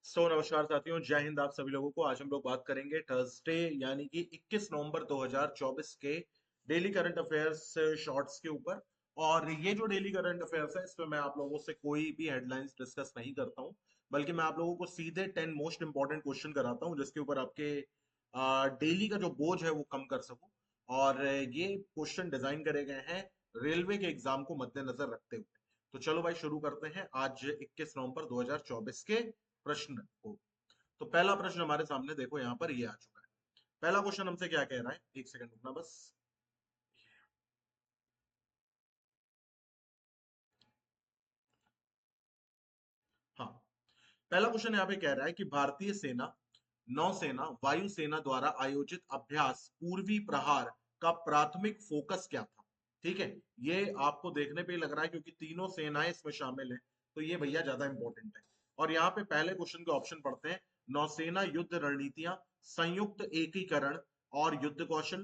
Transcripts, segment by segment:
नमस्कार साथियों, जय हिंद आप सभी लोगों को। आज हम लोग बात करेंगे थर्सडे यानी कि 21 नवंबर 2024 के डेली करंट अफेयर्स शॉर्ट्स के ऊपर। और ये जो डेली करंट अफेयर्स है इसमें मैं आप लोगों से कोई भी हेडलाइंस डिस्कस नहीं करता हूं, बल्कि मैं आप लोगों को सीधे 10 मोस्ट इंपॉर्टेंट क्वेश्चन कराता हूं जिसके ऊपर आपके डेली का जो बोझ है वो कम कर सकूं। और ये क्वेश्चन डिजाइन करे गए हैं रेलवे के एग्जाम को मद्देनजर रखते हुए। तो चलो भाई शुरू करते हैं आज 21 नवंबर 2024 के प्रश्न को। तो पहला प्रश्न हमारे सामने देखो, यहाँ पर ये आ चुका है। पहला क्वेश्चन हमसे क्या कह रहा है, एक सेकंड रुकना बस। हाँ, पहला क्वेश्चन यहाँ पे कह रहा है कि भारतीय सेना, नौसेना, वायुसेना द्वारा आयोजित अभ्यास पूर्वी प्रहार का प्राथमिक फोकस क्या था। ठीक है, ये आपको देखने पे ही लग रहा है क्योंकि तीनों सेनाएं इसमें शामिल हैं, तो ये भैया ज्यादा इंपॉर्टेंट है। और यहाँ पे पहले क्वेश्चन के ऑप्शन पढ़ते हैं। नौसेना युद्ध रणनीतियां, संयुक्त एकीकरण और युद्ध कौशल,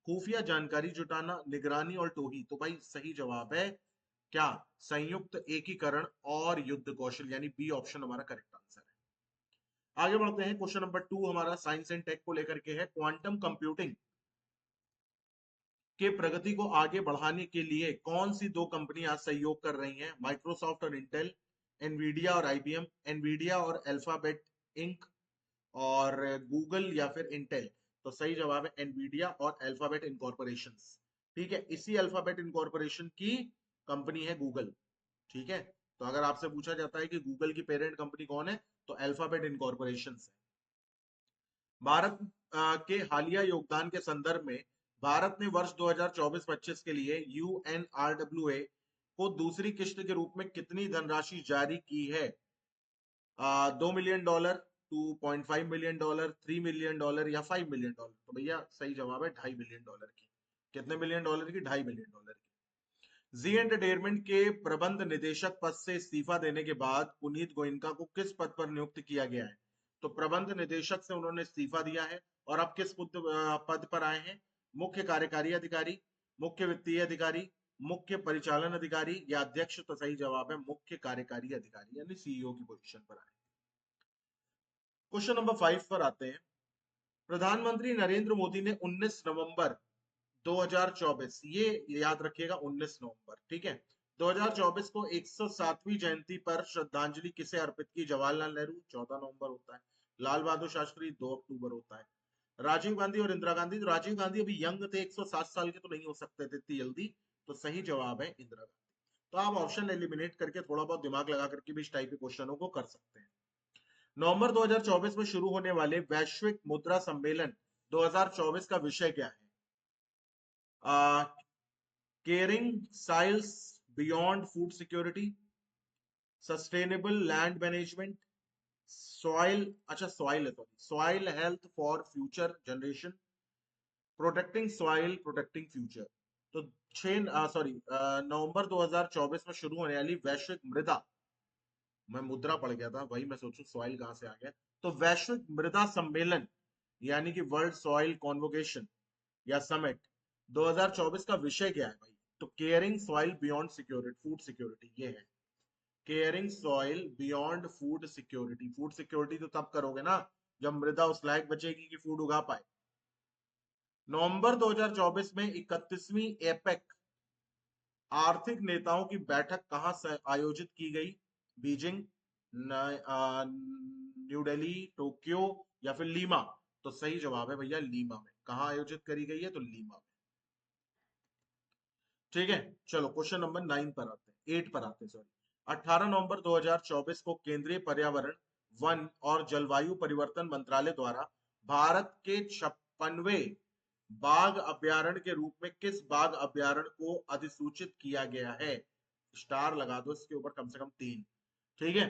खुफिया जानकारी जुटाना, निगरानी और टोही। तो भाई सही जवाब है क्या, संयुक्त एकीकरण और युद्ध कौशल, यानी बी ऑप्शन हमारा करेक्ट आंसर है। आगे बढ़ते हैं, क्वेश्चन नंबर 2 हमारा साइंस एंड टेक को लेकर के है। क्वांटम कंप्यूटिंग के प्रगति को आगे बढ़ाने के लिए कौन सी दो कंपनियां सहयोग कर रही हैं। माइक्रोसॉफ्ट और इंटेल, एनवीडिया और आईबीएम, एनवीडिया और अल्फाबेट इंक, और गूगल या फिर इंटेल। तो सही जवाब है एनवीडिया और अल्फाबेट इनकॉर्पोरेशन। ठीक है, इसी अल्फाबेट इनकॉर्पोरेशन की कंपनी है गूगल। ठीक है, तो अगर आपसे पूछा जाता है कि गूगल की पेरेंट कंपनी कौन है, तो अल्फाबेट इनकॉर्पोरेशन है। भारत के हालिया योगदान के संदर्भ में भारत ने वर्ष 2024-25 के लिए यूएनआरडब्ल्यूए को दूसरी किश्त के रूप में कितनी धनराशि जारी की है। $2 मिलियन, $2.5 मिलियन, $3 मिलियन या $5 मिलियन। तो भैया सही जवाब है $2.5 मिलियन की। कितने मिलियन डॉलर की, $2.5 मिलियन की। जी एंटरटेनमेंट के प्रबंध निदेशक पद से इस्तीफा देने के बाद पुनीत गोयनका को किस पद पर नियुक्त किया गया है। तो प्रबंध निदेशक से उन्होंने इस्तीफा दिया है और अब किस पद पर आए हैं। मुख्य कार्यकारी अधिकारी, मुख्य वित्तीय अधिकारी, मुख्य परिचालन अधिकारी या अध्यक्ष। तो सही जवाब है मुख्य कार्यकारी अधिकारी यानी सीईओ की पोजीशन पर आए। क्वेश्चन नंबर 5 पर आते हैं। प्रधानमंत्री नरेंद्र मोदी ने 19 नवंबर 2024, ये याद रखिएगा 19 नवंबर, ठीक है, 2024 को 107वीं जयंती पर श्रद्धांजलि किसे अर्पित की। जवाहरलाल नेहरू 14 नवंबर होता है, लाल बहादुर शास्त्री 2 अक्टूबर होता है, राजीव गांधी और इंदिरा गांधी। तो राजीव गांधी अभी यंग थे, 107 साल के तो नहीं हो सकते थे इतनी जल्दी। तो सही जवाब है इंदिरा गांधी। तो आप ऑप्शन एलिमिनेट करके थोड़ा बहुत दिमाग लगा करके भी इस टाइप के क्वेश्चनों को कर सकते हैं। नवंबर 2024 में शुरू होने वाले वैश्विक मुद्रा सम्मेलन 2024 का विषय क्या है। Caring soils beyond food security, sustainable land management, soil, अच्छा सॉइल है, sorry, soil health for future generation, protecting soil protecting future. तो 6 सॉरी नवंबर 2024 में शुरू होने वाली वैश्विक मृदा, मैं मुद्रा पढ़ गया था, वही मैं सोचूं सॉइल कहां से आ गया। तो वैश्विक मृदा सम्मेलन यानी कि वर्ल्ड सॉइल कॉन्वोकेशन या समिट 2024 का विषय क्या है भाई। तो caring soil beyond security food security, ये है caring soil beyond food security. Food security तो तब करोगे ना जब मृदा उस लायक बचेगी कि फूड उगा पाए। नवंबर 2024 में 31वीं एपेक आर्थिक नेताओं की बैठक कहां से आयोजित की गई। बीजिंग, न्यू दिल्ली, टोक्यो या फिर लीमा। तो सही जवाब है भैया लीमा में। कहां आयोजित करी गई है, तो लीमा में। ठीक है, चलो क्वेश्चन नंबर 9 पर आते हैं, 8 पर आते हैं सॉरी। 18 नवंबर 2024 को केंद्रीय पर्यावरण, वन और जलवायु परिवर्तन मंत्रालय द्वारा भारत के 56वें बाघ अभ्यारण्य के रूप में किस बाघ अभ्यारण्य को अधिसूचित किया गया है। स्टार लगा दो इसके ऊपर कम से कम 3। ठीक है,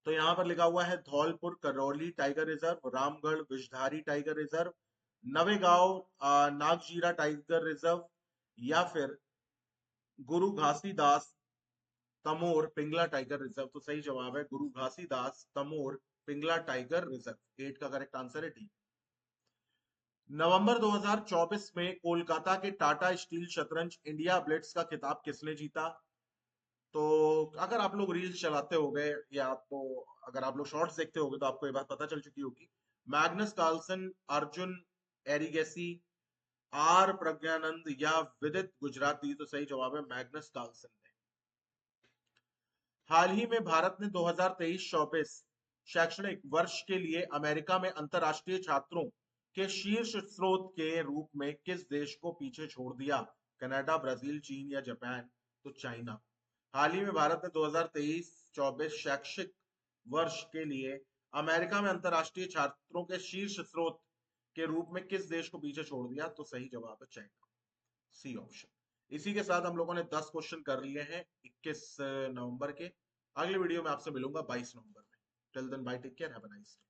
तो यहां पर लिखा हुआ है Dholpur Karauli tiger reserve, Ramgarh Vishdhari tiger reserve, Navegaon Nagzira tiger reserve या फिर गुरु घासीदास तमोर पिंगला टाइगर रिजर्व। तो सही जवाब है गुरु घासीदास तमोर पिंगला टाइगर रिजर्व। 8 का करेक्ट आंसर है डी। नवंबर 2024 में कोलकाता के टाटा स्टील शतरंज इंडिया ब्लिट्स का खिताब किसने जीता। तो अगर आप लोग रील्स चलाते होगे या आपको अगर आप लोग शॉर्ट्स देखते होगे तो आपको ये बात पता चल चुकी होगी। Magnus Carlsen, Arjun Erigaisi, R Praggnanandhaa या विदित गुजराती, तो सही जवाब है मैग्नस कार्लसन ने। हाल ही में भारत ने 2023-24 शैक्षणिक वर्ष के लिए अमेरिका में अंतर्राष्ट्रीय छात्रों के शीर्ष स्रोत के रूप में किस देश को पीछे छोड़ दिया? कनाडा, ब्राजील, चीन या जापान? तो चाइना। हाल ही में भारत ने 2023-24 शैक्षिक वर्ष के लिए अमेरिका में अंतर्राष्ट्रीय छात्रों के शीर्ष स्रोत के रूप में किस देश को पीछे छोड़ दिया? तो सही जवाब है चाइना, सी ऑप्शन। इसी के साथ हम लोगों ने 10 क्वेश्चन कर लिए हैं 21 नवंबर के। अगले वीडियो में आपसे मिलूंगा 22 नवंबर में। Till then bye, take care, have a nice day.